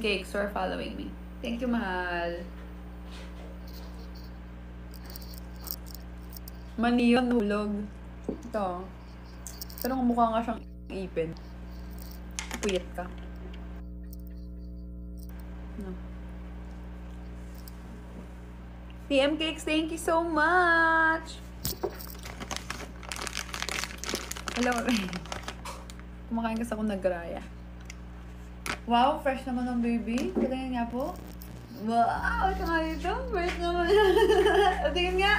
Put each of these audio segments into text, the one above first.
cakes for following me. Thank you, mahal. Mani yun, hulog. Ito. Pero mukha nga siyang ipin. Puyat ka. No. PM Cakes, thank you so much! Hello, kumakain kasi ako nag-graya. Wow, fresh naman ng baby. Patingin nga po. Wow, ito nga dito. Fresh naman. Patingin nga.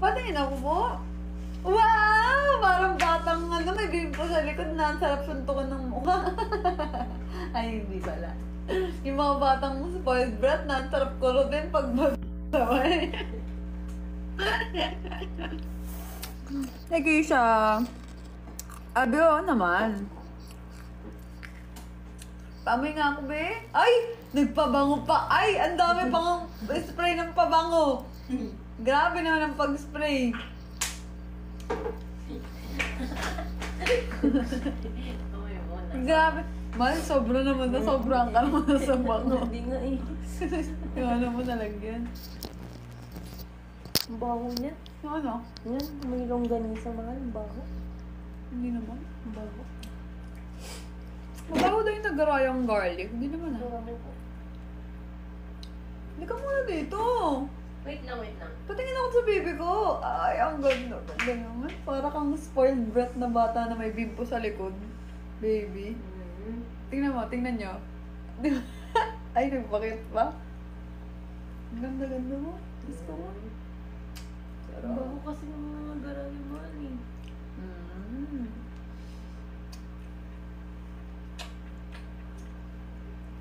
Patingin ako po. Wow! Parang batang may bimpo sa likod na. Ang sarap suntukan ng mukha. Ay, hindi pala. Yung mga batang spoiled brat na ang sarap kurutin pag magsaway. Nagay siya. Abyo naman. Pamoy nga ako, be. Ay! Nagpabango pa. Ay! Ang dami pang spray ng pabango. Grabe naman ang pag-spray. Grabe. Mahal, sobra naman na. Sobrang ka naman na sa bango. Hindi nga eh. Yung ano mo nalagyan. Ang baho niya. Yung ano? Yan, may longganisa mahal. Ang baho. Hindi naman. Ang baho. Mabaho daw yung nag-garayang garlic. Hindi naman ah. Marami po. Hindi ka muna dito. Wait lang. Patingin ako sa baby ko. Ay, ang ganda. Ganda naman. Para kang spoiled brat na bata na may bimpo sa likod. Baby. Tingnan mo, tingnan nyo. Di ba? Ay, nagpakit pa. Ang ganda-ganda mo. Gusto mo. Ang baho kasi ng mga garayo mahal eh.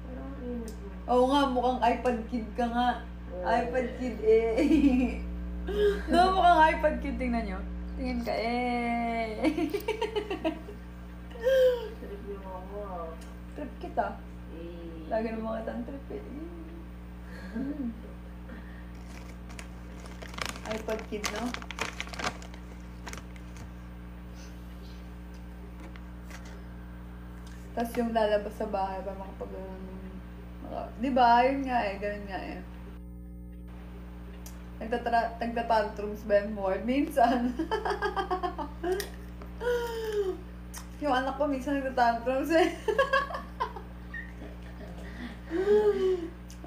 Parang init mo. Oo nga, mukhang iPad kid ka nga. iPad kid eh. No, mukhang iPad kid. Tingnan nyo. Tingin ka eh. Trip yung mga. Trip kita. Lagi naman kitang trip eh. iPad kid, no? Tapos yung lalabas sa bahay para makapag... di ba? Yun nga eh. Ganun nga eh. Nagtatantrums ba yung more? Minsan. Yung anak ko minsan nagtatantrums eh.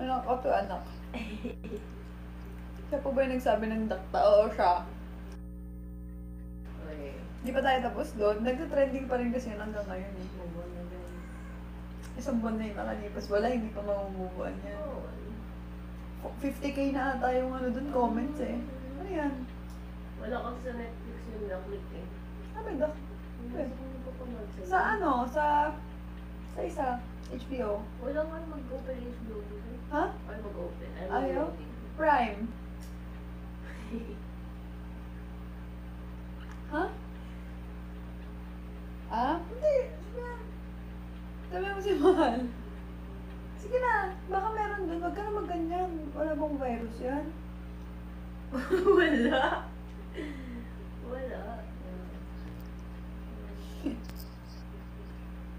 Anak ko to, anak. Siya po ba yung nagsabi ng dakta? Oo, siya. Okay. Di pa tayo tapos doon. Nagta-trending pa rin kasi yun hanggang ngayon eh. Isang buwan na yung nakalipas. Wala, hindi pa mamumubuan yan. 50k na ata yung ano doon, comments eh. Ano yan? Wala kasi sa Netflix yung na-click eh. Ano ba? Sa ano? Sa isa? HBO? Wala nga mag-open HBO dito. Ha? Ay, mag-open. Ayaw? Prime? Ha? Ah? Hindi. Sige na. Sabi mo si Mahal. Sige na. Baka meron dun. Huwag ka na magganyan. Wala bang virus yan? Wala. Wala.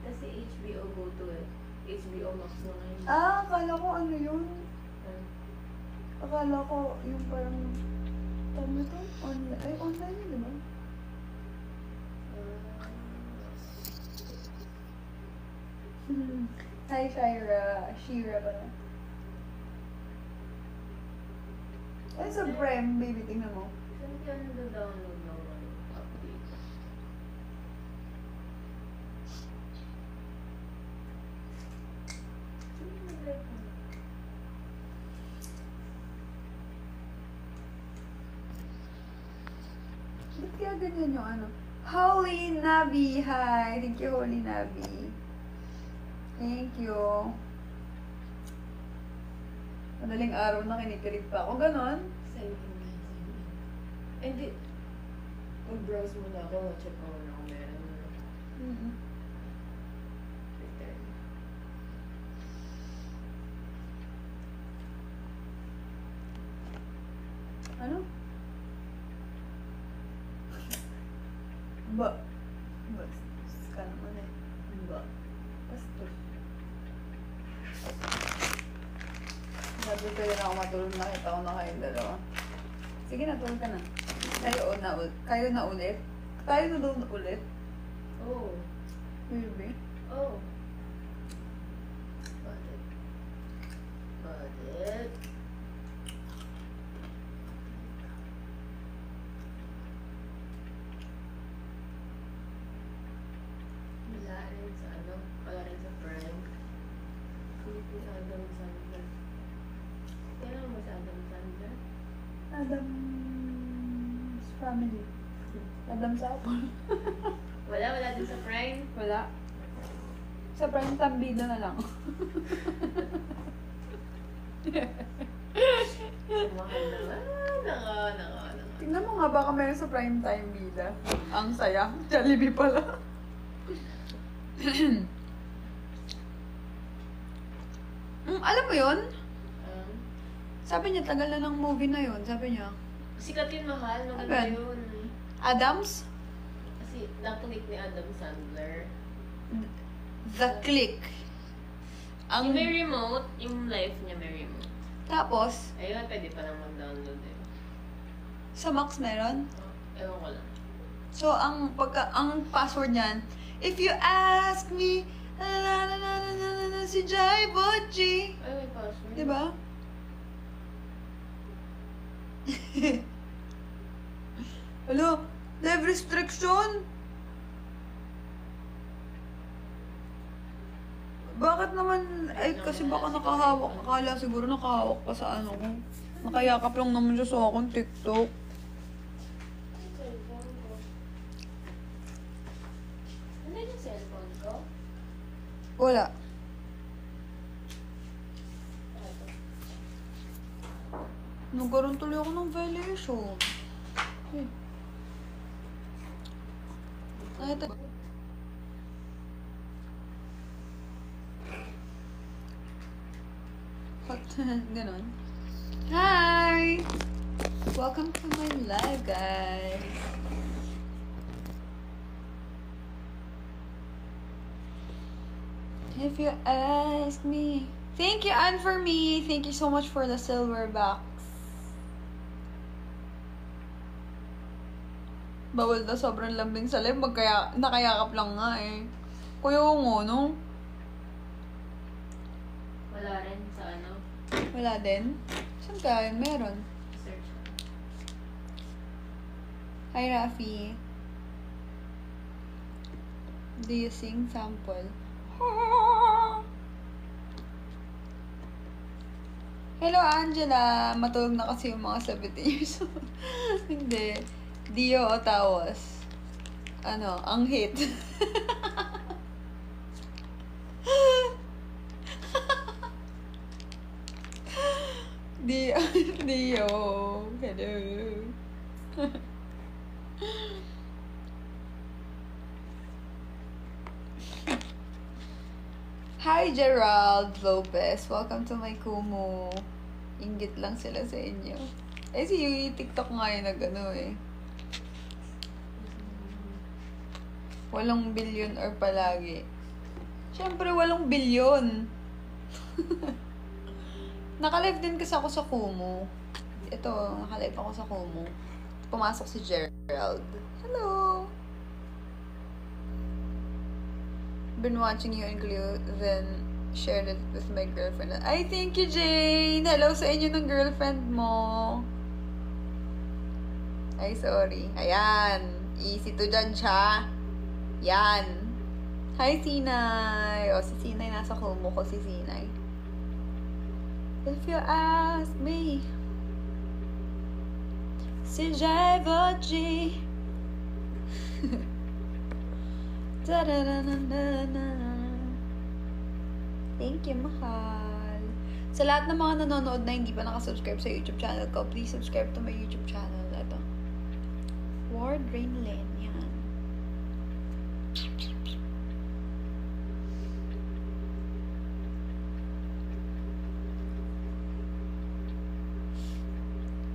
Kasi HBO Go to eh. HBO Max na ngayon. Ah, akala ko ano yun. Akala ko yung parang... Tama ito? Online. Ay, online yun, diba? Hi, Shira. Shira ba na? Ay, sa Brem, baby, tingnan mo. Saan kaya nag-download ng update? Ba't kaya ganyan yung ano? Holy Nabi! Hi! Thank you, Holy Nabi. Thank you. Madaling araw na kinikilig pa ako. Ganon? Send in. Hindi. Mag-browse muna ako. Check mo muna kung meron. Return. Ano? Ba? Bastos ka naman eh. Ba? Bastos. Sabi pwede na ako matulog, nakita ko na kayong dalawa. Sige na, tulog ka na. Kayo na ulit? Tayo na doon ulit? Oh. Baby? Oh. Bakit? Bakit? Wala rin sa ano? Wala rin sa prank. Hindi sa Adam Sandler. Kailan mo sa Adam Sandler? Adam's family. Adam's apple. Wala din sa prank. Wala. Sa prime time bida na lang. Mahal naman. Naka. Tingnan mo nga baka meron sa prime time bida. Ang saya. Jollibee pala. Alam mo yun? Sabi niya, tagal na ng movie na yun. Sabi niya. Sikat yun, mahal. Maganda Aben. yun. Adams? Kasi nakunik ni Adam Sandler. The Click. Yung may remote, yung life niya may remote. Tapos, Ayun, pwede pa lang mag-download eh. sa Max meron. Ewan ko lang. So, ang password niyan, if you ask me, si Jai Boji. Ay, may password. Diba? Hello, live restriction? Bakit naman, ay kasi baka nakahawak, akala siguro nakahawak pa sa ano ko. Nakayakap lang naman siya sa akin, TikTok. Ano yung cellphone ko? Wala. Nagkaroon tuloy ako ng violation. Eh. Ay, ito. Ganon. Hi! Welcome to my live, guys. If you ask me. Thank you, Anne, for me. Thank you so much for the silver box. Bawal na sobrang lambing sa live. Nakayakap lang nga eh. Kuya mo, no? Wala rin sa ano. Wala din? Saan ka? Meron. Search. Hi, Rafi. Do you sing sample? Hello, Angela. Matulog na kasi yung mga 17 years old. Hindi. Dio Otawas. Ano, ang hit. Dio. Hello. Hi, Gerald Lopez. Welcome to my Kumu. Inggit lang sila sa inyo. Eh, si TikTok nga yung nag-ano eh. Walong billion or palagi. Siyempre, walong bilyon. Naka-live din kasi ako sa Kumu. Ito, naka-live ako sa Kumu. Pumasok si Gerald. Hello! Been watching you and Glue, then shared it with my girlfriend. Ay, thank you, Jane! Hello sa inyo ng girlfriend mo. Ay, sorry. Ayan. Easy to dyan siya. Yan. Hi, Sinay. O, si Sinay nasa Kumu ko, si Sinay. If you ask me, si Jaiva G. Thank you, mahal. Sa lahat ng mga nanonood na hindi pa nakasubscribe sa YouTube channel ko, please subscribe to my YouTube channel. Ito. Ward Rainlin. Yan.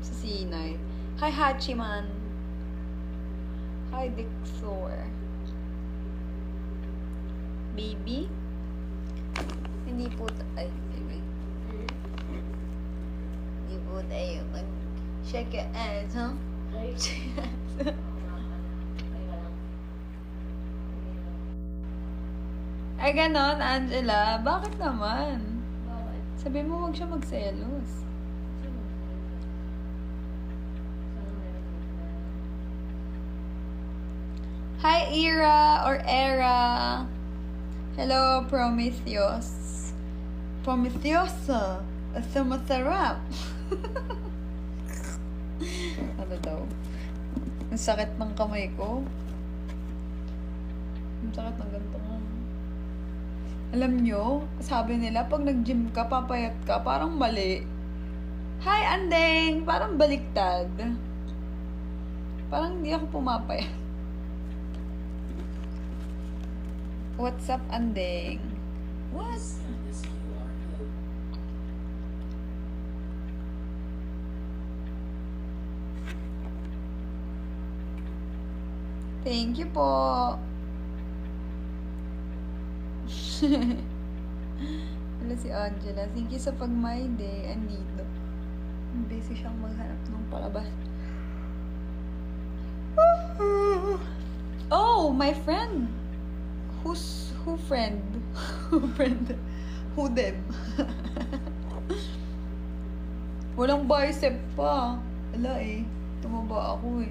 Sa Sinay. Hi, Hachiman. Hi, Dixor. Baby? Hindi po ay, wait. Hindi po tayo mag-check your ass, huh? Ay, oo nga pala. Ay, walang. Ay, ganon, Angela. Bakit naman? Bakit? Sabi mo, huwag siya magselos. Sino? Saan meron dito? Hi, Ira or Era. Hello, Prometheus. Prometheosa. Asa masarap. Ano daw? Ang sakit ng kamay ko. Ang sakit ng ganito nga. Alam nyo, sabi nila, pag nag-gym ka, papayat ka, parang mali. Hi, Andeng! Parang baliktad. Parang hindi ako pumapayat. What's up, Andeng? What? Thank you po. Wala si Angela. Thank you sa pag-my day. Andito. Busy siyang maghanap ng palabas. Oh, my friend. Who friend? Who friend? Who them? Walang bicep pa. Wala eh. Tumaba ako eh.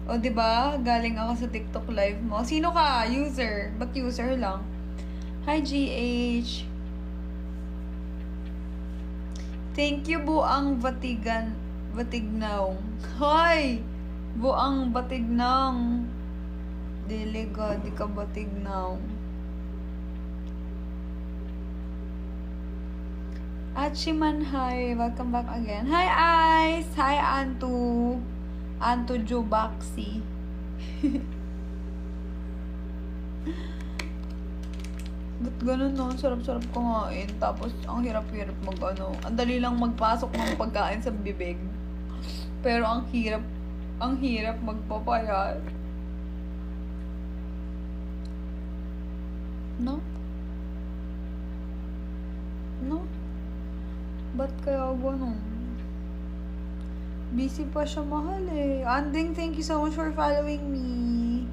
O, diba? Galing ako sa TikTok live mo. Sino ka? User. Ba't user lang? Hi, GH. Thank you, Buang Batignaw. Hi! Buang Batignang. Diliga, di ka Batignaw. Achiman, hi. Welcome back again. Hi, Ice. Hi, Antu. Anto Jobaxi. Ba't ganun no? Sarap-sarap kumain. Tapos, ang hirap-hirap ang dali lang magpasok ng pagkain sa bibig. Pero ang hirap magpapayat. No? No? Ba't kaya ganun? Busy pa siya, mahal eh. Anding, thank you so much for following me.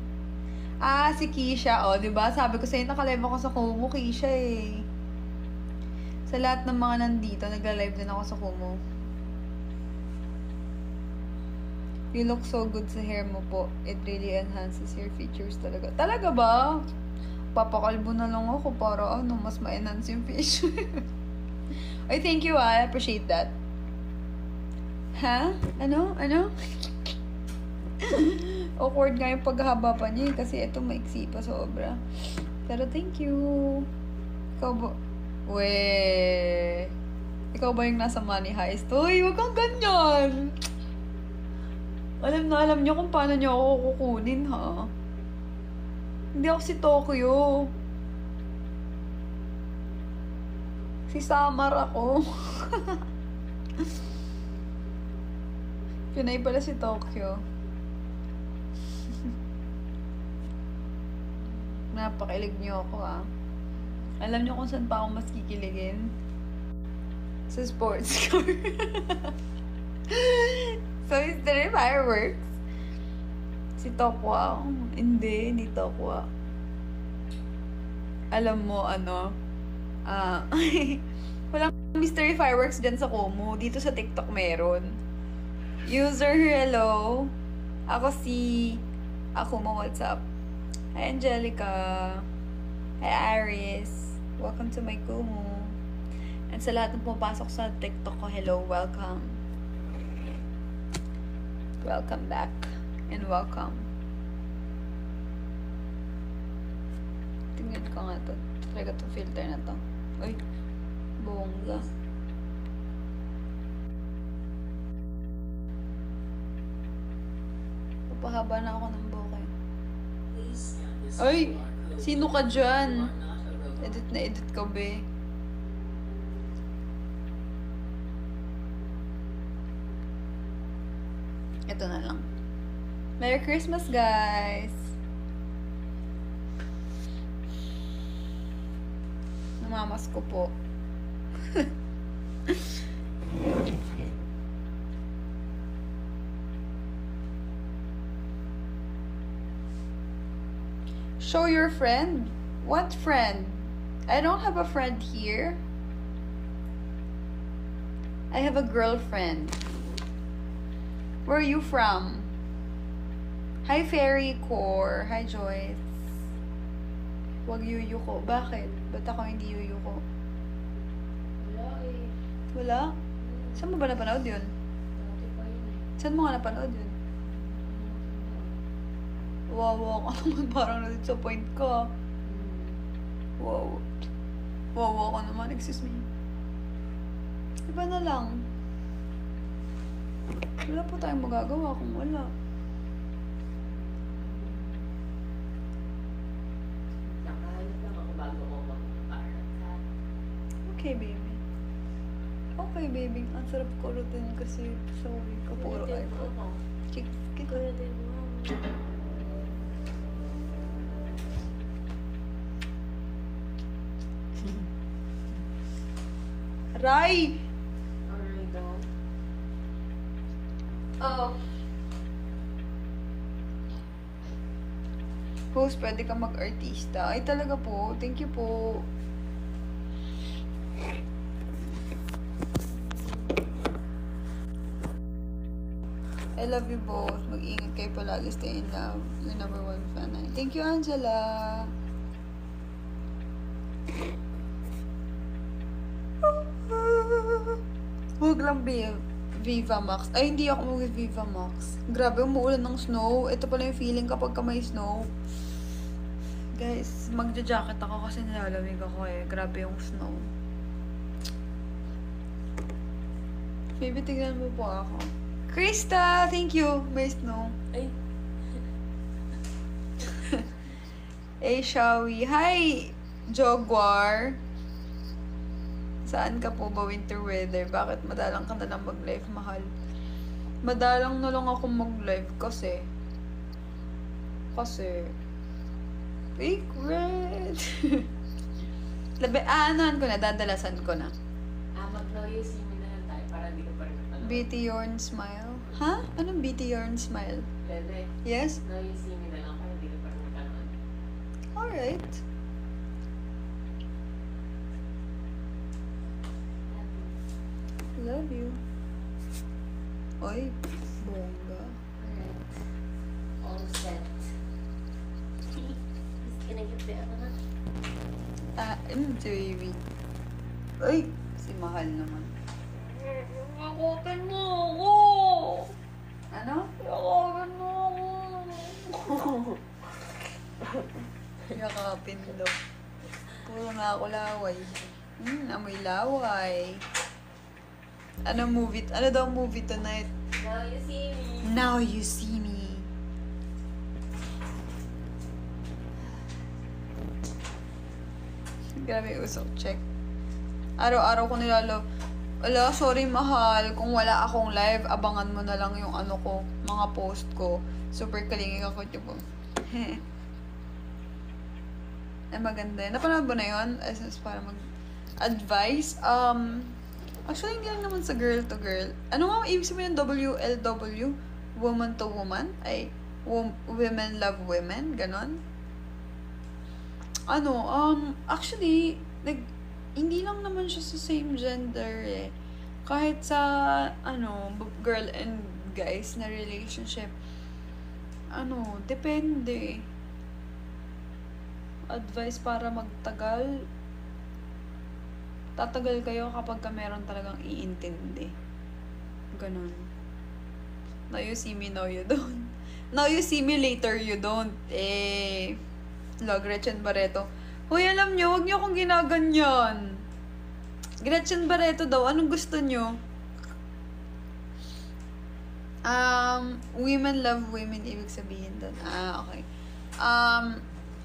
Ah, si Keisha. O, diba? Sabi ko sa'yo, nakalive ako sa Kumu, Keisha eh. Sa lahat ng mga nandito, nagla-live din ako sa Kumu. You look so good sa hair mo po. It really enhances your features talaga. Talaga ba? Papakalbo na lang ako para mas ma-enhance yung feature. Ay, thank you I appreciate that. Ha? Ano? Awkward nga yung paghaba pa niya kasi ito maiksi pa sobra. Pero thank you. Ikaw ba? Ikaw ba yung nasa money heist? Uy, wag kang ganyan. Alam niyo kung paano niyo ako kukunin, ha? Hindi ako si Tokyo. Si Samar ako. Pinay pala si Tokyo. Napakilig niyo ako, ah. Alam niyo kung saan pa ako mas kikiligin? Sa sports car. So, is there fireworks? Si Tokwa. Hindi Tokwa. Alam mo, walang mystery fireworks dyan sa Kumu. Dito sa TikTok meron. User, hello. Ako mo, what's up? Hi, Angelica. Hi, Iris. Welcome to my Kumu. And sa lahat ng pumapasok sa TikTok ko, hello, welcome. Welcome back. And welcome. Tingnan ko nga to. Talaga to filter na to. Uy, bongga. Papahaba na ako ng buhok eh. Ay! Sino ka dyan? Edit na edit ka, be. Ito na lang. Merry Christmas, guys! Mamas ko po. Show your friend. What friend? I don't have a friend here. I have a girlfriend. Where are you from? Hi, Fairy Core. Hi, Joyce. Huwag yuyuko. Bakit? Ba't ako hindi yuyuko? Wala eh. Wala? Saan mo ba napanood yun? Dati pa yun eh. Saan mo nga napanood yun? Wawa ka naman. Parang na-disappoint ka. Wow. Wawa ka naman. Excuse me. Iba na lang. Wala po tayong magagawa kung wala. Nakahanap lang ako bago ko mag-parat ha. Okay, baby. Okay, baby. Ang sarap kurutin kasi sorry ka puro Kulitin mo iPod. ako. Kita. Kulitin mo ako. Ray! Alright daw. Oh. Host, pwede ka mag-artista. Ay, talaga po. Thank you po. I love you both. Mag-ingat kayo palagi. Stay in love. Your number one fan. Thank you, Angela. Huwag lang, babe. Viva Max. Ay, hindi ako mag-Viva Max. Grabe, umuulan ng snow. Ito pala yung feeling kapag ka may snow. Guys, magja-jacket ako kasi nilalamig ako eh. Grabe yung snow. Baby, tignan mo po ako. Krista! Thank you! May snow. Ay. Eh, Shawi. Hi, Jogwar. Saan ka po ba winter weather? Bakit madalang ka na lang mag-live, mahal? Madalang na lang ako mag-live kasi secret. Anuhan ko na, dadalasan ko na. Mag-know you see me na lang tayo para hindi ka pa rin napanood. BT Yarn Smile. Ha? Anong BT Yarn Smile? Pwede. Yes? Know you see me na lang para hindi ka pa rin napanood. Alright. Love you. Oy, bongga. Alright. All set. Just gonna get the other one. Baby. Ay, si Mahal naman. Yakapin mo ako! Ano? Yakapin mo ako! Yakapin daw. Puro na ako laway. Amoy laway. Ano daw movie tonight? Now you see me. Now you see me. Grabe usok, check. Araw-araw ko Ala, sorry mahal. Kung wala akong live, abangan mo na lang yung ano ko, mga post ko. Super kalingig ako, tipo. Ay, maganda yun. Napanood mo na yun? As para mag-advise. Actually, hindi lang naman sa girl to girl. Ano nga ibig sabihin ng WLW? Woman to woman? Ay, women love women? Ganon? Actually, hindi lang naman siya sa same gender eh. Kahit sa, girl and guys na relationship. Depende. Advice para magtagal. Tatagal kayo kapag ka meron talagang iintindi. Ganon. Now you see me, now you don't. Now you see me, later you don't. Gretchen Barreto. Hoy, alam nyo, huwag nyo akong ginaganyan. Gretchen Barreto daw, anong gusto nyo? Women love women, ibig sabihin doon. Okay.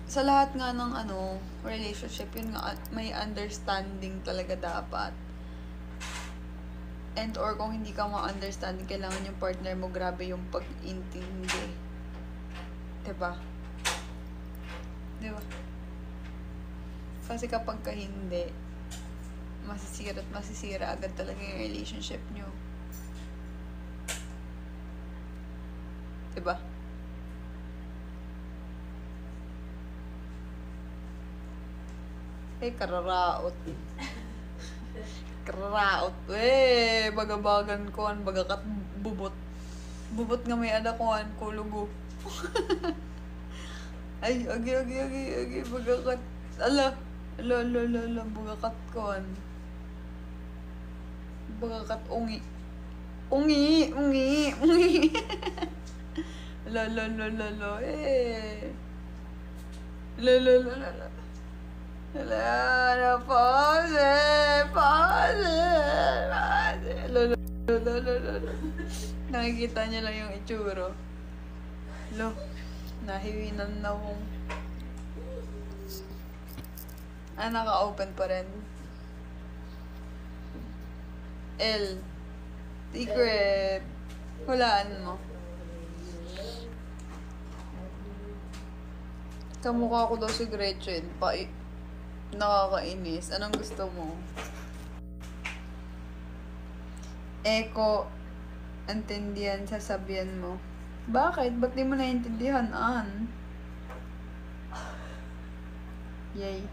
Sa lahat nga ng relationship, yun nga, may understanding talaga dapat. And or kung hindi ka ma-understanding, kailangan yung partner mo grabe yung pag-intindi. Diba? Kasi kapag ka hindi, masisira at masisira agad talaga yung relationship nyo. Diba? Kararaot. Kararaot. Bagabagan ko, bagakat bubot. Bubot nga may adakuan ko, lugo. Ay, agi, bagakat. Ala, bagakat ko. Bagakat ungi. Ungi. Lo. Wala, pause. Lo. Nakikita niya lang yung itsuro. Lo, nahiwinan na kong. Naka-open pa rin. L. Secret. Hulaan mo. Kamukha ko daw si Gretchen. Nakakainis. Anong gusto mo? Eko. Antindihan, sasabihan mo. Bakit? Ba't di mo naiintindihan, An? Yay.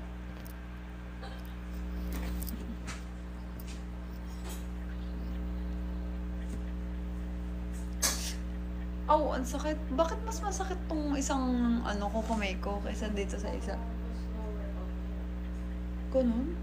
Ang sakit. Bakit mas masakit tong isang kukumay ko kaysa dito sa isa? Ganun?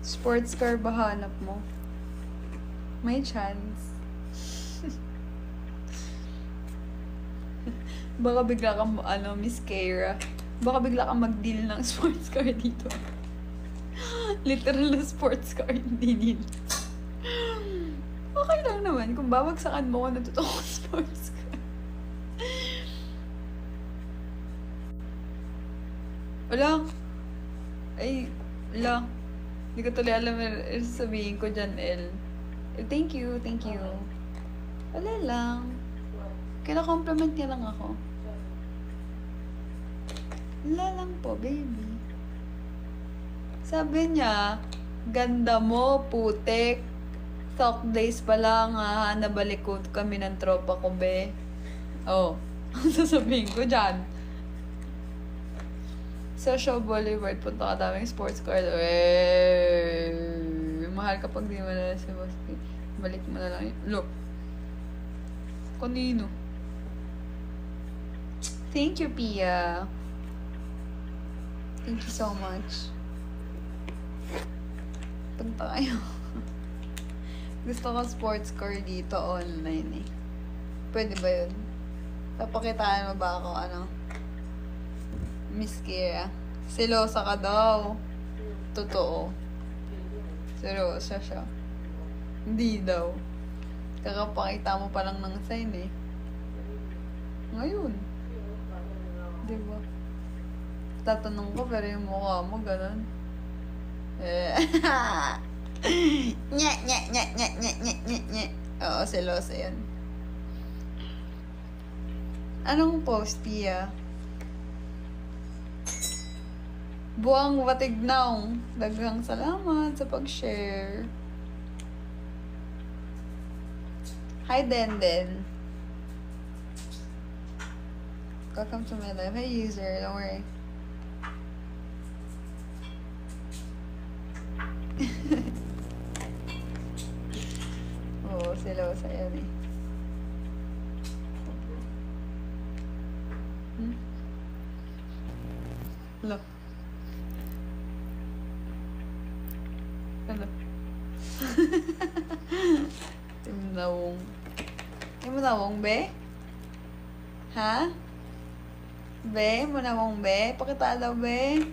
Sports car ba hanap mo? May chance. Baka bigla kang, Miss Kara. Baka bigla kang mag-deal ng sports car dito. Literal na sports car, hindi deal. Okay lang naman kung babagsakan mo ko na totoong sports car. Wala. Ay, wala. Hindi ko tuloy alam yung sabihin ko dyan, El. Thank you. Wala lang. Kina-compliment niya lang ako. Wala lang po, baby. Sabi niya, ganda mo, putik. Talk days pa lang, ha. Nabalik ko kami ng tropa ko, be. Oh. Sasabihin ko dyan. Sa Shaw Boulevard, punta ka daming sports car. Mahal kapag di mo na si Boski. Balik mo na lang yun. Look. Kanino? Thank you, Pia. Thank you so much. Punta kayo. Gusto ko sports car dito online eh. Pwede ba yun? Papakitaan mo ba ako, Miss Kira? Selosa ka daw. Totoo. Selosa siya. Hindi daw. Kakapakita mo pa lang ng sign eh. Ngayon. Diba? Tatanong ko pero yung mukha mo ganun. Nye. Oo, selosa yan. Anong post, Pia? Buwang Watignaw. Daghang salamat sa pag-share. Hi, Denden. Welcome to my life. Hey, user. Don't worry. Oo, selosa yan eh. Hello. Hello. Timnawong. Timnawong, be? Ha? Be? Munawong, be? Pakita daw, be?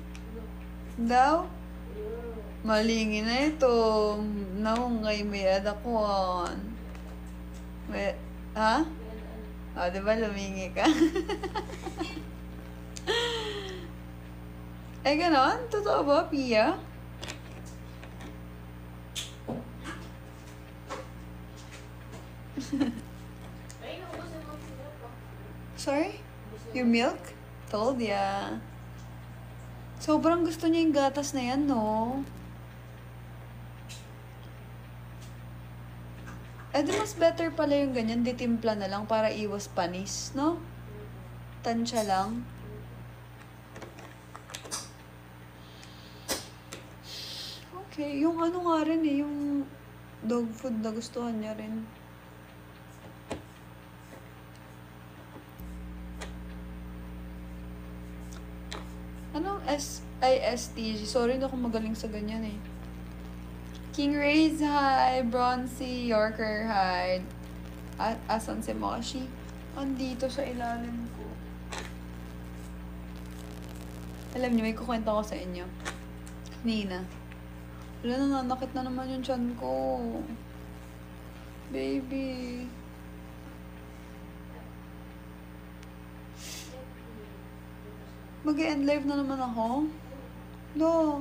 Daw? Malingi na ito. Nawong kay may adakuan. Be? Ha? O, diba lumingi ka? Eh, ganon? Totoo ba, Pia? Ay, naubusan mo sila pa. Sorry? Your milk? Told ya. Sobrang gusto niya yung gatas na yan, no? Eh, di mas better pala yung ganyan. Ditimpla na lang para iwas panis, no? Tansya lang. Okay, yung ano nga rin eh, yung dog food na gustuhan niya rin. Anong ISTG? Sorry na kung magaling sa ganyan eh. King Ray's, hi. Bronzy, Yorker, hi. At asan si Moshi? Andito sa ilalim ko. Alam niyo, may kukwento ko sa inyo. Kanina. Wala, nananakit na naman yung tiyan ko. Baby. Mag-end live na naman ako. No.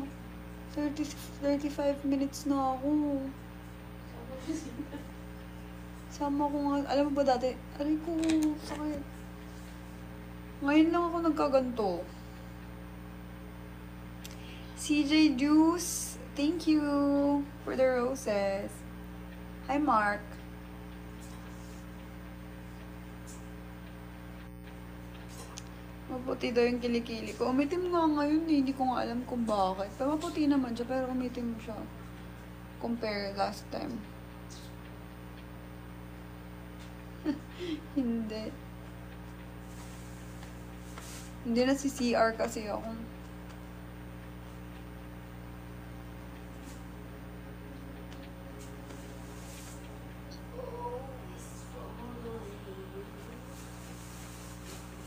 35 minutes na ako. Sama ko nga. Alam mo ba dati? Aray ko, sakit. Ngayon lang ako nagkaganto. CJ Juice, thank you for the roses. Hi, Mark. Maputi daw yung kilikili ko. Umitim nga ngayon eh. Hindi ko nga alam kung bakit. Pero maputi naman siya, pero umitim siya. Compare last time. Hindi. Hindi na si CR kasi ako.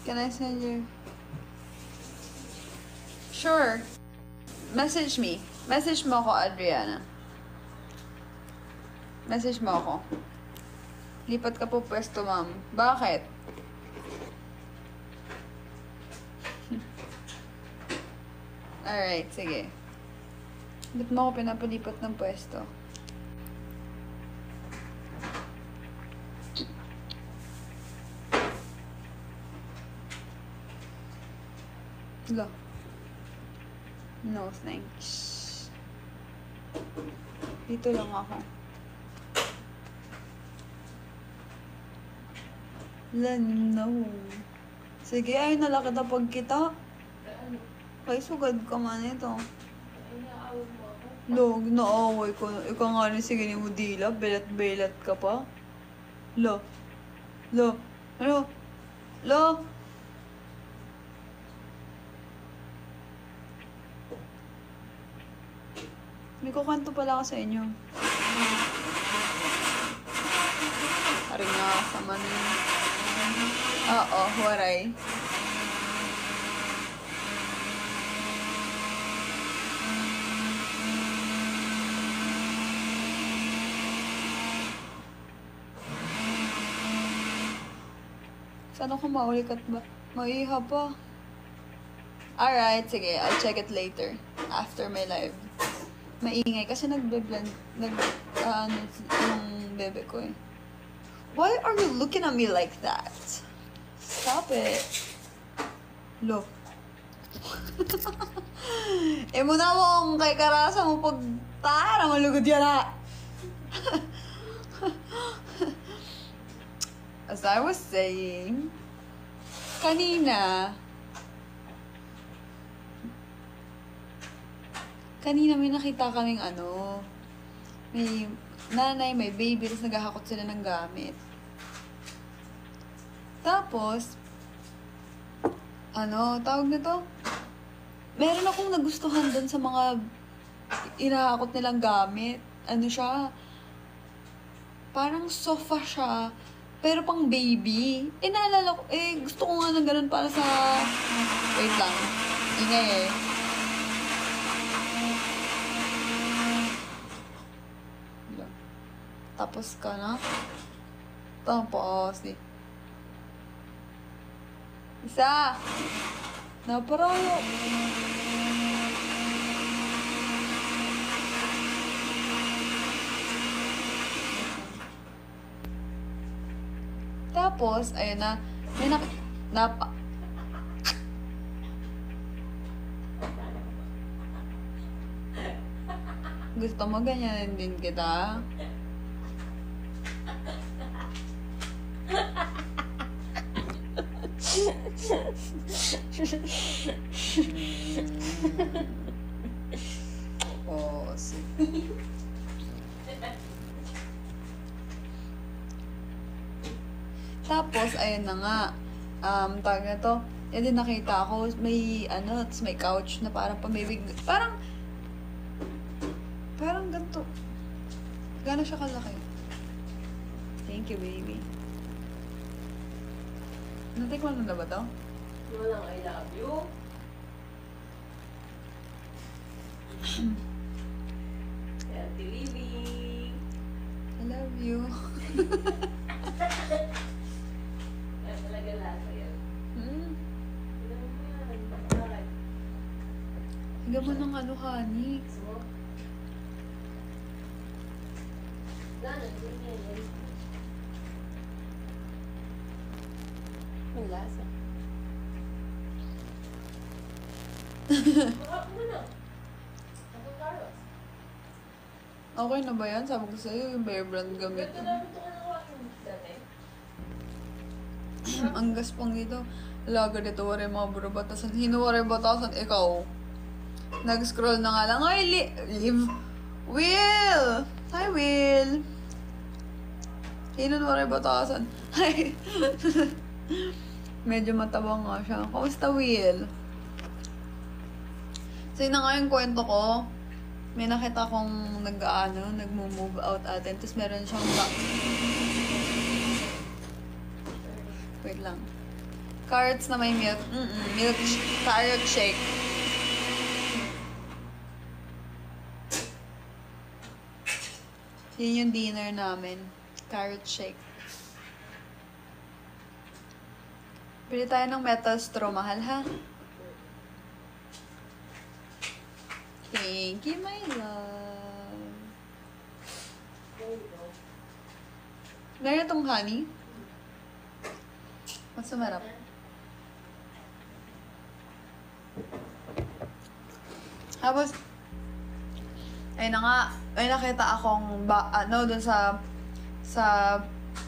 Can I send you? Sure. Message me. Message mo ako, Adriana. Message mo ako. Lipat ka po pwesto, ma'am. Bakit? Alright, sige. Ba't mo ako pinapalipat ng pwesto? Lo. No, thanks. Dito lang ako. No. Sige, ay nala kita pag kita. Ay, sugad ka man ito. Ay, naawag mo ako. Log, naaway ko. Ikaw nga rin sige ni mo dila. Belat-belat ka pa. Lo. Lo. Ano? Lo. May kukanto pala ka sa inyo. Ari nga, sama na yun. Oo, waray. Sana kung maulikat ba? Maiha pa. Alright, sige. I'll check it later. After my live. Maingay kasi nagbe-blend. Yung bebe ko eh. Why are you looking at me like that? Stop it. Look. Muna mo kung kay karasa mo pag tara, malugod yan ha. As I was saying, kanina may nakita kaming may nanay, may baby, tapos naghahakot sila ng gamit. Tapos, tawag nito? Meron akong nagustuhan doon sa mga inahakot nilang gamit. Siya? Parang sofa siya, pero pang baby. Naalala ko, gusto ko nga ng ganun para sa... Wait lang. Ingay eh. Tapos ka na. Tapos, isa! Naparayo! Tapos, ayun na, may gusto mo ganyan din kita? Oo, sige. Tapos, ayun na nga. Tawag na to. Yan din nakita ko, may tapos may couch na parang pamibig. Parang ganito. Gano'n siya kalaki. Thank you, baby. Natikman mo na ba to? Walang I love you. Healthy living. I love you. Kaya talaga lasa yan. Tignan mo yan. Bakit? Hanggang mo ng honey. Gusto mo? Lana, ganyan yan. May lasa. Baka mo na. Ako Carlos. Okay na ba yan? Sabi ko sa'yo, yung Bear Brand gamit. Ganda namin ito ka nakawain dati. Ang gaspang dito. Laga dito, wari mga burabatasan. Hinuwari batasan, ikaw. Nag-scroll na nga lang. Ay, leave. Will! Hi, Will! Hinuwari batasan. Hi! Medyo matabang nga siya. Kamusta, Will? So, yun na nga yung kwento ko. May nakita kong nag-move out atin. Tapos meron siyang wait lang. Carrots na may milk. Carrot shake. Yun yung dinner namin. Carrot shake. Pili tayo ng metal straw. Mahal, ha? Thank you, my love. There you go. Meron itong honey. Mas sumarap. Tapos, ay na nga, ay nakita akong dun sa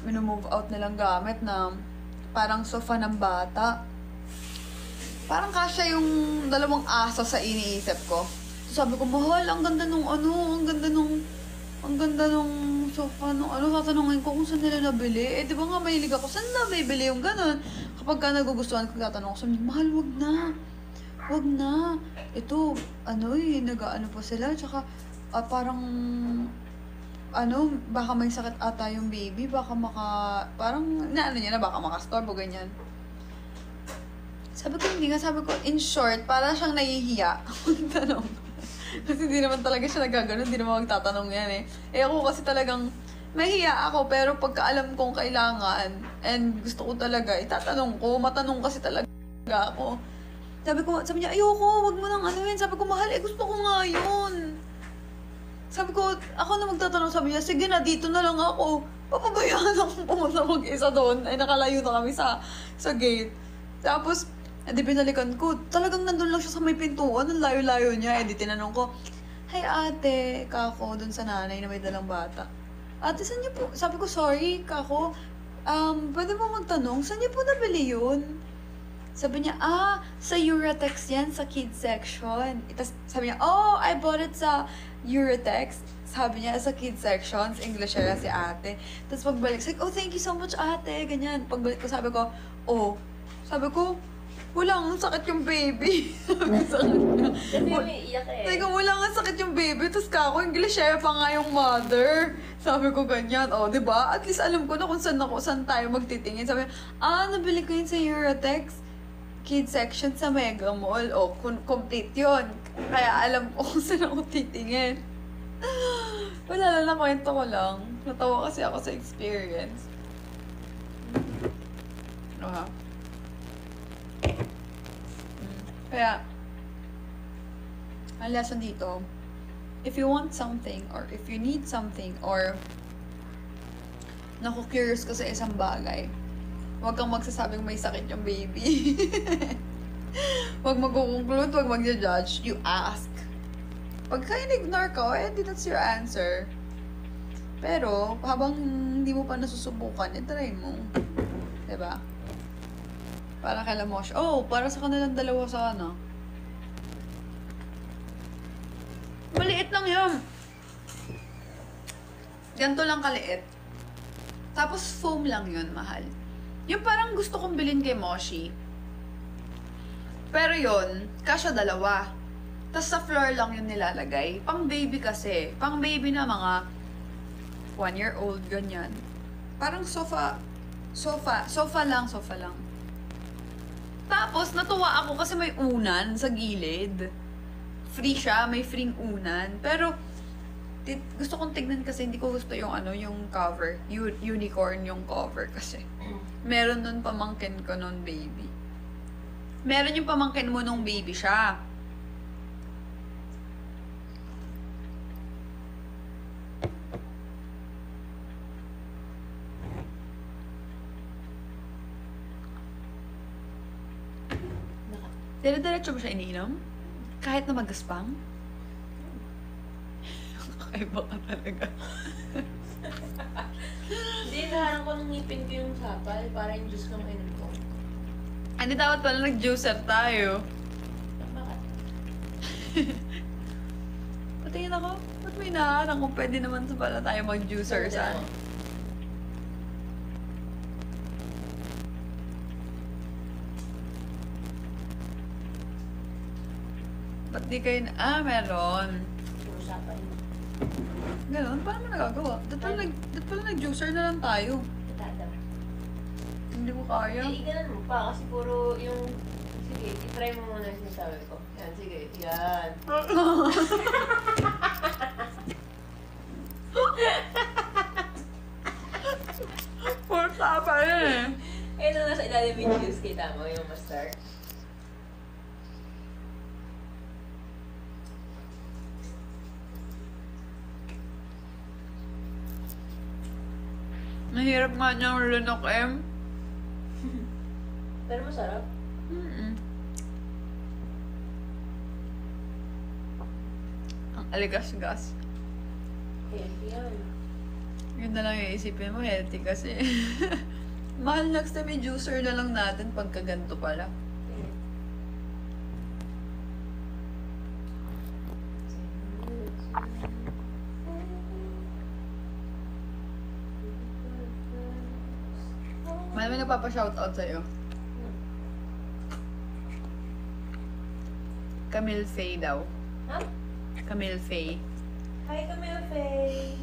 minumove out nilang gamit na parang sofa ng bata. Parang kasya yung dalawang aso sa iniisip ko. So, sabi ko, mahal, ang ganda nung sofa nung tatanungin ko kung saan nila nabili. Eh, di ba nga mahilig ako, saan na bibili yung ganun? Kapag ka nagugustuhan ko, tatanong ko sa mga, mahal, wag na. Ito, nag-ano pa sila, tsaka parang, baka may sakit ata yung baby, baka baka makastorbo, ganyan. Sabi ko, in short, para siyang nahihiya. Tanong. Kasi hindi naman talaga siya nagaganon, hindi naman magtatanong yan eh. Eh ako kasi talagang, mahihiya ako, pero pagka alam kong kailangan, and gusto ko talaga, itatanong ko, matanong kasi talaga ako. Sabi niya, ayoko, wag mo nang yun. Sabi ko, mahal, gusto ko nga yun. Sabi ko, ako na magtatanong, sabi niya, sige na, dito na lang ako. Papabayaan akong pumunta mag-isa doon. Ay, nakalayo na kami sa gate. Tapos, di binalikan ko, talagang nandun lang siya sa may pintuan, ang layo-layo niya. Eh, di tinanong ko, hi ate, kako, dun sa nanay na may dalang bata. Ate, saan niyo po? Sabi ko, sorry, kako, pwede mo magtanong, saan niyo po nabili yun? Sabi niya, sa Eurotex yan, sa kids section. Tapos sabi niya, oh, I bought it sa Eurotex. Sabi niya, sa kids section, sa English era si ate. Tapos pagbalik, sabi ko, oh, thank you so much ate, ganyan. Pagbalik ko, sabi ko, walang sakit yung baby. Sakit niya. Kasi may iyak eh. Sabi ko, wala nga sakit yung baby. Tapos kako, Englishera pa nga yung mother. Sabi ko ganyan. O, diba? At least alam ko na kung saan tayo magtitingin. Sabi, nabili ko yun sa Eurotex. Kids section sa Mega Mall. O, complete yun. Kaya alam ko kung saan ako titingin. Wala lang, kwento ko lang. Natawa kasi ako sa experience. Aha. Kaya, ang lesson dito, if you want something, or if you need something, or naku-curious ka sa isang bagay, Huwag kang magsasabing may sakit yung baby. Huwag magkukonclude, huwag mag-judge. You ask. Pagka in-ignore ko, eh, that's your answer. Pero, habang hindi mo pa nasusubukan, try mo. Diba? Para kay Lamosh. Oh, para sa kanilang dalawa sana. Maliit lang yun. Ganito lang kaliit. Tapos foam lang yun, mahal. Yung parang gusto kong bilhin kay Moshi. Pero yun, kasya dalawa. Tapos sa floor lang yun nilalagay. Pang baby kasi. Pang baby na mga 1-year-old, ganyan. Parang sofa lang. Tapos, natuwa ako kasi may unan sa gilid. Free siya, may free unan. Pero, gusto kong tignan kasi hindi ko gusto yung yung cover. Unicorn yung cover kasi. Meron nun pamangkin ko nun baby. Meron yung pamangkin mo nung baby siya. Dire-diretso ba siya iniinom? Kahit na magaspang? Kakaiba ka talaga. Hindi, naharang ko ng ngipin ko yung sapal para yung juice kang inom ko. Hindi dapat pala nag-juicer tayo. Bakit? Patingin ako, ba't may naharang kung pwede naman sa pala tayo mag-juicer saan? Ba't di kayo meron. Yung sapal. Ganon, paano mo nagagawa? Dapat pala nag-juicer na lang tayo. Itada. Hindi mo kaya. Eh, iganan mo pa kasi puro yung... Sige, itry mo muna yung sinasabi ko. Yan, sige. Yan. Forsa pa rin eh. Eh, nung nasa ilalim yung juice, kita mo yung mustard. Mahirap nga niyang lunok, em. Pero masarap. Ang aligas-gas. Healthy yan. Yun na lang yung isipin mo, healthy kasi. Mahal, next time yung juicer na lang natin pagka ganito pala. May nagpapa-shoutout sa'yo. Camille Faye daw. Ha? Camille Faye. Hi, Camille Faye!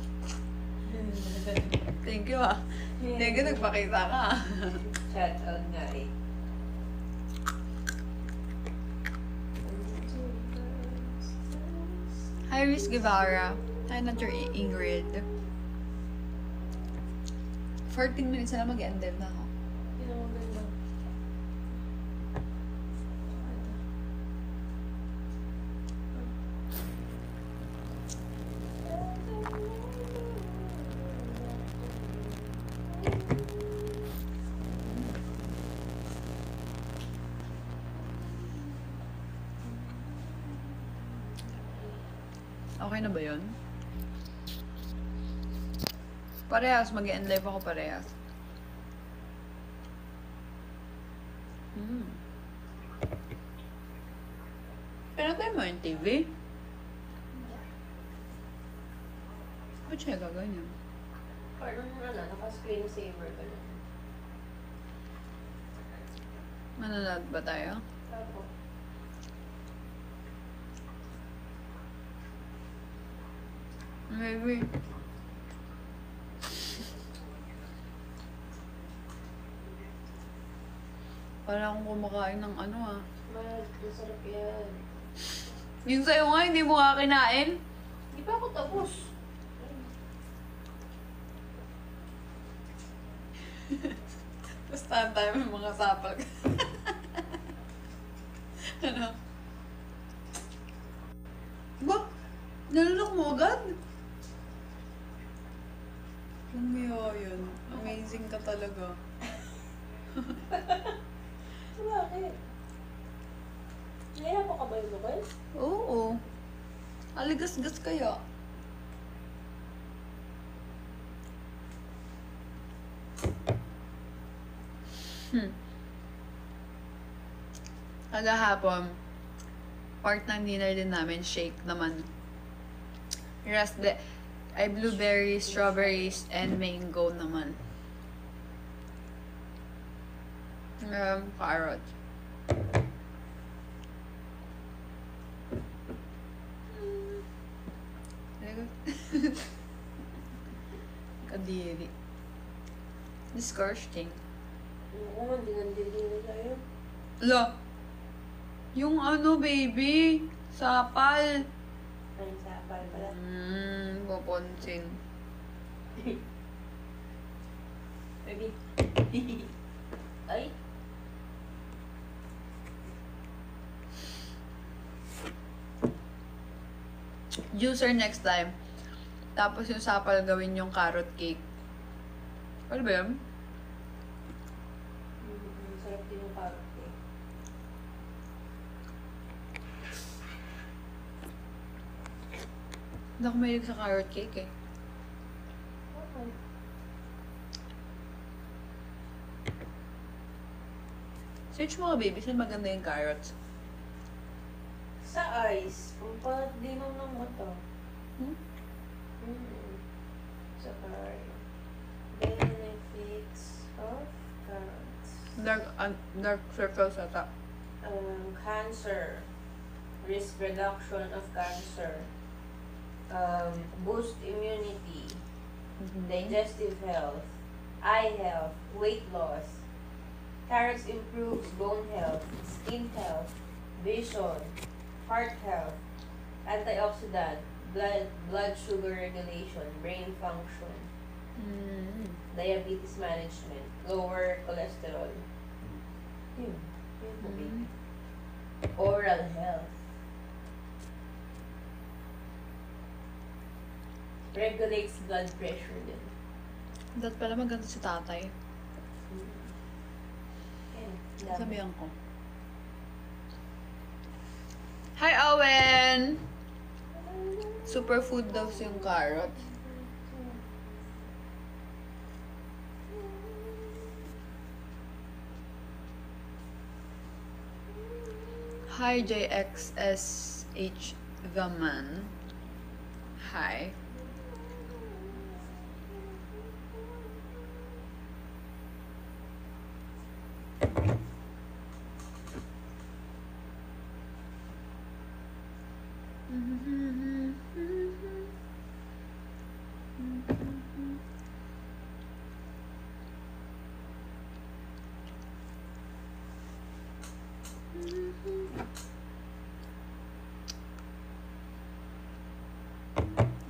Thank you ah. Thank you, nagpakita ka. Shout out nga eh. Hi, Riz Guevara. Hi, Nature Ingrid. 14 minutes na lang mag-end na ako. Pinamaganda. Okay na ba yun? Parehas, mag-end live ako parehas. Pinatay mo yung TV? Ba't siya gaganyan? Parang naka-screensaver ka na. Manonood ba tayo? Tapos, Maybe. Para akong kumakain ng masarap yan. Yung sa'yo nga, hindi mo nga kinain. Di pa ako tapos. Tapos tayo may mga sapal. Ano? Ba? Nalunok mo agad? Lumiyo yun. Amazing ka talaga. So, bakit? Nahihirapan ka ba yung lokal? Oo. Aligas-gas kaya. Kagahapon, part ng dinner din namin, shake naman. Ay blueberries, strawberries, and mango naman. Carrot. Kadiri. Disgusting. Oo, hindi tayo. Lo, yung ano, baby, sapal. Ay, sapal pala. Papansin. Baby. Ay. Juicer next time. Tapos yung sapal gawin yung carrot cake. Ano ba yun? Sarap din yung carrot cake. Hindi ako mahilig sa carrot cake eh. Okay. Search mo ka baby, saan maganda yung carrots? Sa ice, pampadinom ng mata. Sa carrot. Benefits of carrots. Dark circles ata. Cancer. Risk reduction of cancer. Boost immunity. Digestive health. Eye health. Weight loss. Carrots improves bone health, skin health, vision, heart health, antioxidant, blood sugar regulation, brain function, diabetes management, lower cholesterol. Yun po, baby. Oral health. Regulates blood pressure din. Dapat pala maganda si tatay. Sabihan ko. Hi, Owen! Superfood daw yung carrot. Hi, JXSH the man. Hi.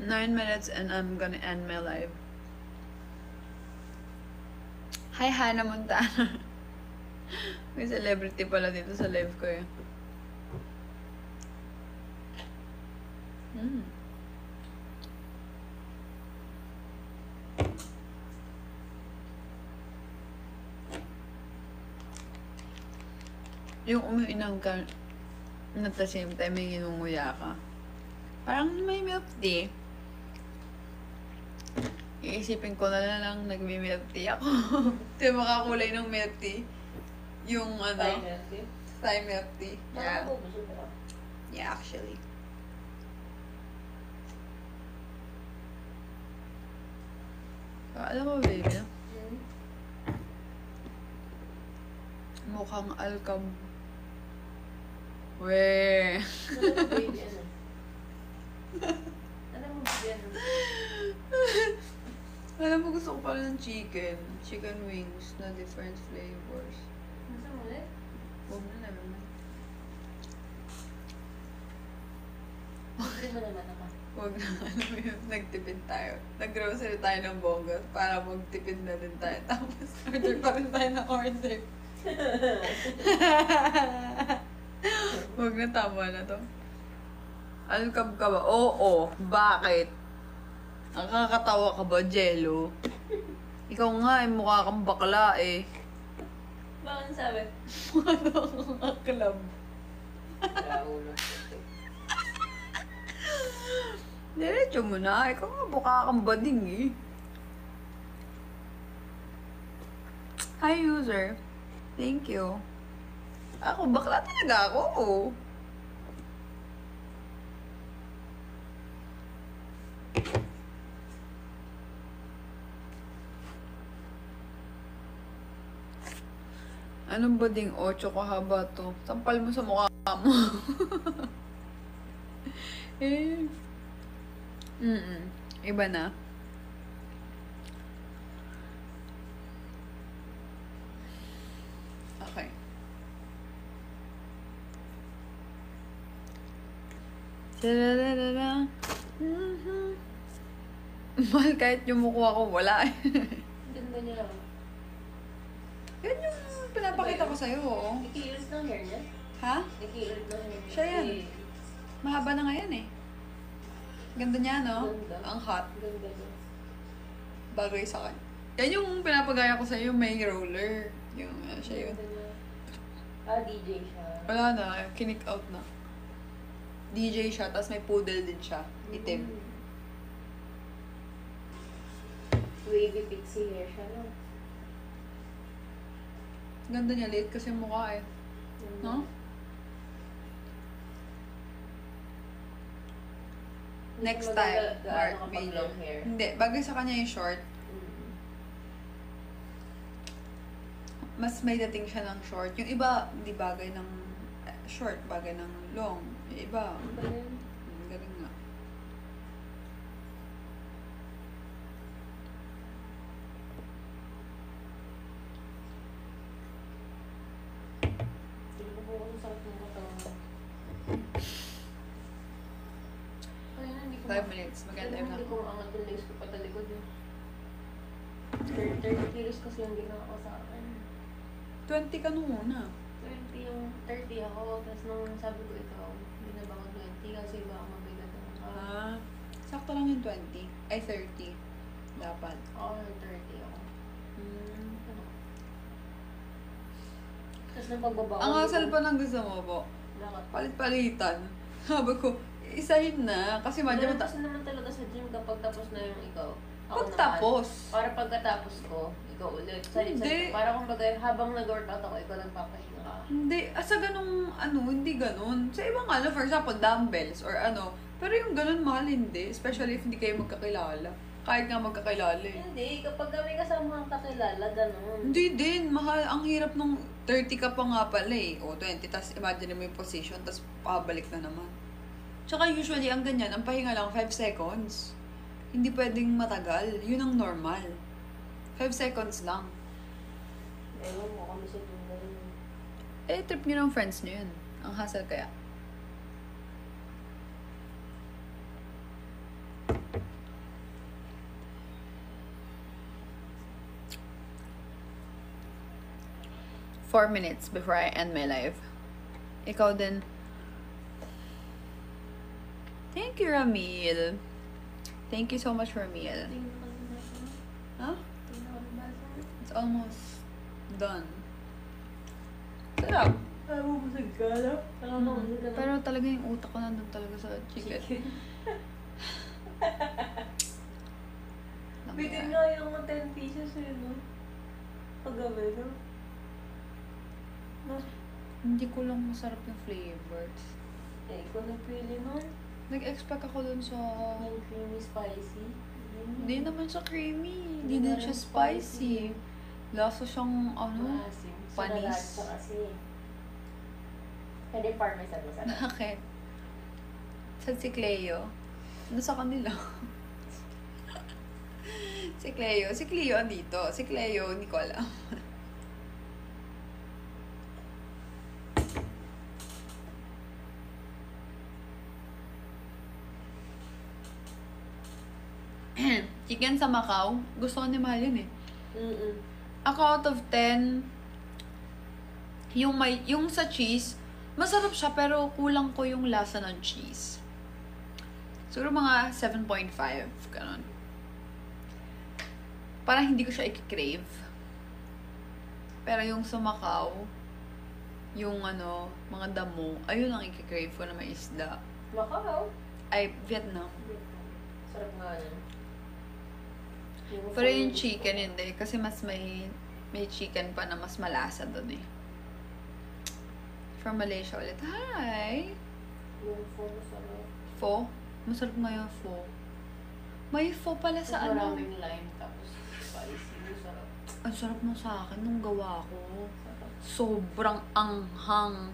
Nine minutes and I'm gonna end my live. Hi, Hannah Montana. May celebrity pala dito sa live ko eh. Yung umiinom ka na at the same time may ginunguya ka. Parang may milk tea. Iisipin ko na lang nagmi-milk tea ako. Ito yung makakulay ng milk tea. Yung ano, Thai milk tea. Yeah. Yeah, actually. Alam mo, baby, mukhang alcam. Weh. Alam mo, gusto ko pala ng chicken. Chicken wings na different flavors. Nasaan mo ulit? Huwag na naman. Hindi mo naman ako. Huwag na, alam mo yun, nagtipid tayo. Nag-grocery tayo ng bongga para magtipid na din tayo. Tapos order pa rin tayo ng order. Huwag na, tama na to. Alcab ka ba? Oo. Bakit? Nakakatawa ka ba, Jello? Ikaw nga, mukha kang bakla eh. Bakit sabi? Mga club. Raulo. Diretso mo na. Ikaw nga buka kang bading eh. Hi, user. Thank you. Ako, bakla talaga ako. Anong bading 8 kahaba to? Sampal mo sa mukha mo. eh. Iba na. Okay. Tararara. Mahal kahit yung mukha ko, wala eh. Ganda niya lang. Yan yung pinapakita ko sa'yo, oh. Ikiirit ng hair niya? Ha? Ikiirit ng hair niya? Siya yan. Mahaba na ngayon eh. Ganda niya, no? Ganda. Ang hot. Ganda niya. Bagay sa akin. Yan yung pinapagaya ko sa'yo, may roller. Yung, siya yun. Ganda niya. Ah, DJ siya. Wala na, kinick out na. DJ siya, tapos may poodle din siya. Itim. Wavy pixie hair siya, no? Ganda niya, late kasi yung mukha eh. No? Next time, Mark Villa. Hair. Hindi, bagay sa kanya yung short. Mas may dating siya ng short. Yung iba, hindi bagay ng short, bagay ng long. Yung iba, Ano ba yun? galing nga. Hindi ko po kung sakit ng katawan. Kaya hindi ko 5 minutes, maganda Kaya na hindi ako. ko maangat yung legs ko patalikod yun. 30 kilos kasi yung ginawa ko sa akin. 20 ka nung una. 20 yung 30 ako, tapos nung sabi ko ikaw, hindi na ba ako 20 kasi baka mabigat ako. Sakto lang yung 20. Ay, 30. Dapat. Oo, 30 ako. Hmm. Tapos nung pagbaba Ang asal pa ng gusto mo po. Bakit? Palit-palitan. Sabi ko, isahin na. Kasi madya Tapos naman talaga sa gym kapag tapos na yung ikaw. Ako Pagtapos. naman. Para pagkatapos ko, ikaw ulit. Hindi. Para kung bagay, habang nag-workout ako, ikaw nagpapahinga ka. Hindi, sa ganung hindi ganun. Sa ibang for example, dumbbells or ano. Pero yung ganun mahal hindi. Especially if hindi kayo magkakilala. Kahit nga magkakilala eh. Hindi, kapag kami kasama ang kakilala, ganun. Hindi din, mahal. Ang hirap nung 30 ka pa nga pala eh. O 20, tas imagine mo yung position, tas pabalik na naman. Tsaka usually, ang ganyan, ang pahinga lang 5 seconds. Hindi pwedeng matagal. Yun ang normal. 5 seconds lang. Ewan mo kami sa tunay. Eh, trip nyo ng friends nyo yun. Ang hassle kaya. Four minutes before I end my live. Ikaw din. Thank you, Ramil. Thank you so much, Ramil. Tingnan ko ng basa. Huh? Tingnan ko ng basa. It's almost done. Sarap. Parang mabusag ka, no? Parang mabusag ka na. Pero talaga yung utak ko nandun talaga sa chicken. Bitin nga yung 10 pieces eh, no? Paggabi, no? No? Hindi ko lang masarap yung flavors. Eh, kung nagpili nun, Nag-expect ako dun sa... yung creamy spicy. Hindi naman siya creamy. Hindi din siya spicy. Lasa siyang Maasim. panis. Sinalasa kasi. Pwede parmesan masarap. Bakit? Sa si Cleo. Nasa kanila. Si Cleo. Si Cleo andito. Si Cleo, hindi ko alam. Chicken sa Macau. Gusto ko ni Mahal yun eh. Ako out of 10, yung sa cheese, masarap siya pero kulang ko yung lasa ng cheese. Siguro mga 7.5, ganun. Parang hindi ko siya i-crave. Pero yung sa Macau, yung ano, mga damo, ayun ang i-crave ko na may isda. Macau? Ay, Vietnam. Sarap nga yan. Pero yung chicken, hindi. Kasi mas may chicken pa na mas malasa doon eh. From Malaysia ulit. Hi! Yung pho masarap. Pho? Masarap nga yung pho. May pho pala sa ano. Maraming lime tapos spicy. Masarap. Ang sarap mo sa akin nung gawa ko. Sarap. Sobrang anghang.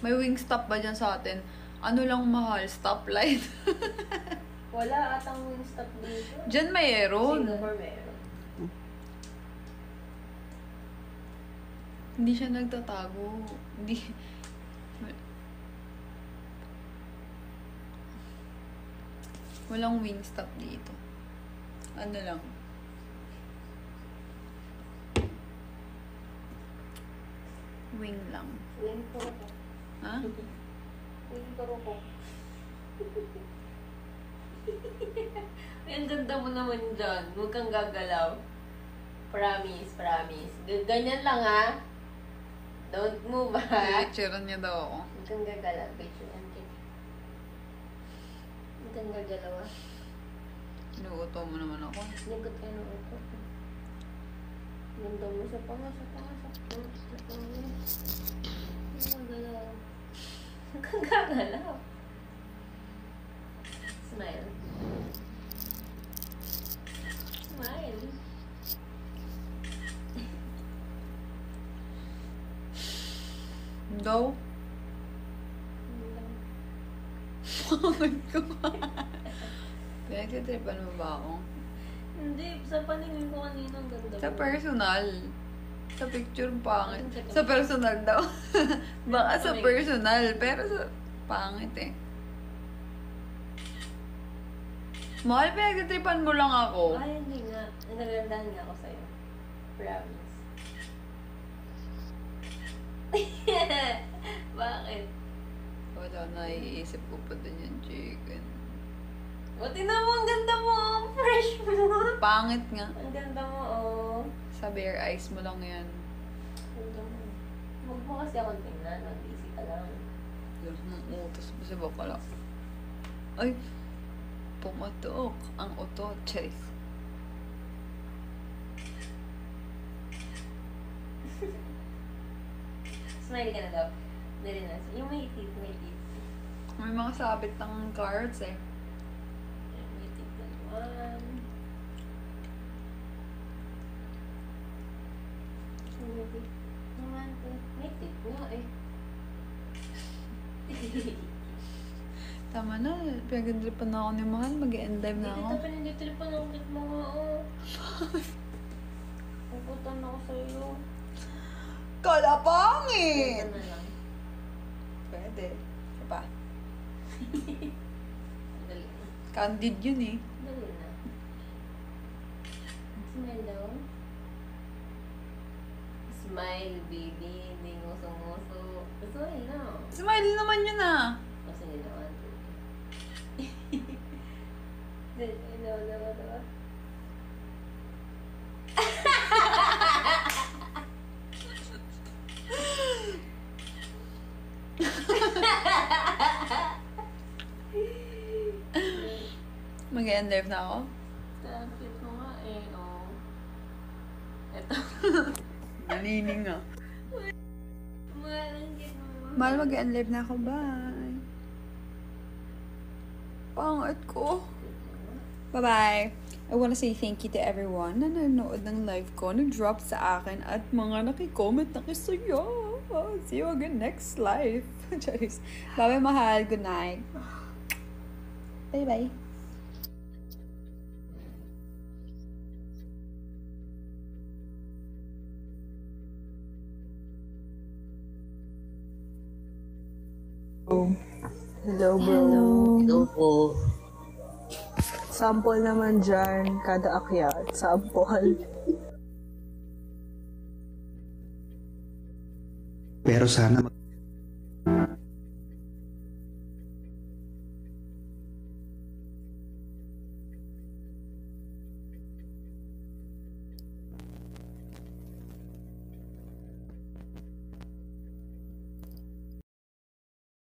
May Wingstop ba dyan sa atin? Ano lang mahal? Stoplight. Wala atang Wingstop dito. Dyan mayroon. Singapore meron. Hindi siya nagtatago. Hindi. Walang Wingstop dito. Ano lang. Wing lang. Wing puro ko. Ha? Wing puro ko. Ang ganda mo naman dyan. Huwag kang gagalaw. Promise, promise. Ganyan lang ha. Don't move ha. Picturean niya daw ako. Huwag kang gagalaw. Picture yan. Huwag kang gagalaw ha. Inuuto mo naman ako. Ligot ka ng uto. Ganda mo sa panga, sa panga, sa panga. Huwag kang gagalaw. Huwag kang gagalaw. Smile. Smile. Daw? Pangit ko. Pinagtitripan mo ba ako? Hindi, sa paningin ko kanina ang ganda Sa mo. personal. Sa picture, pangit. Sa personal daw. Baka sa personal, pero sa pangit eh. Mahal, pinagtitripan mo lang ako. Ay, hindi nga. Nagagandahan nga ako sa'yo. Promise. Bakit? Wala, naiisip ko pa din yung chicken. Buti na mo, ang ganda mo. Ang fresh mo. Pangit nga. Ang ganda mo, oh. Sa bare eyes mo lang yan. Ang ganda mo. Huwag mo kasi akong tingnan. Mag-busy ka lang. Utos mo si Bakala. Ay, pumatok ang utot. Charis. Smile ka na daw. Dali na. Yung may teeth, may teeth. May mga sabit ng cards eh. May teeth na naman. May teeth naman. May teeth nga eh. Tama na, pinagdripan na ako ni Mahal. Mag-end live na ako. Hindi pinag-tripan ang ulit mo nga oh. Puputan ako sa'yo. Kalapangit! Ano na lang. Pwede. Isa pa. Dali na. Candid yun eh. Dali na. Smile daw. Smile, baby. Hindi nguso-nguso. Smile na. Smile naman yun ah. Kasi hindi naman. Dawa. Mag-end live na ako. Cute mo nga eh, oh. Eto. Nanining ah. Mahal, ang cute mo. Mahal, mag-end live na ako. Bye. Pangit ko. Bye-bye. I wanna say thank you to everyone na nanonood ng live ko, nag-drop sa akin, at mga nakicomment na kisaya. See you again next live. Charis. Bye-bye, Mahal. Good night. Bye-bye. Hello, bro. Hello po. Sample naman dyan, kada akyat. Sample. Pero sana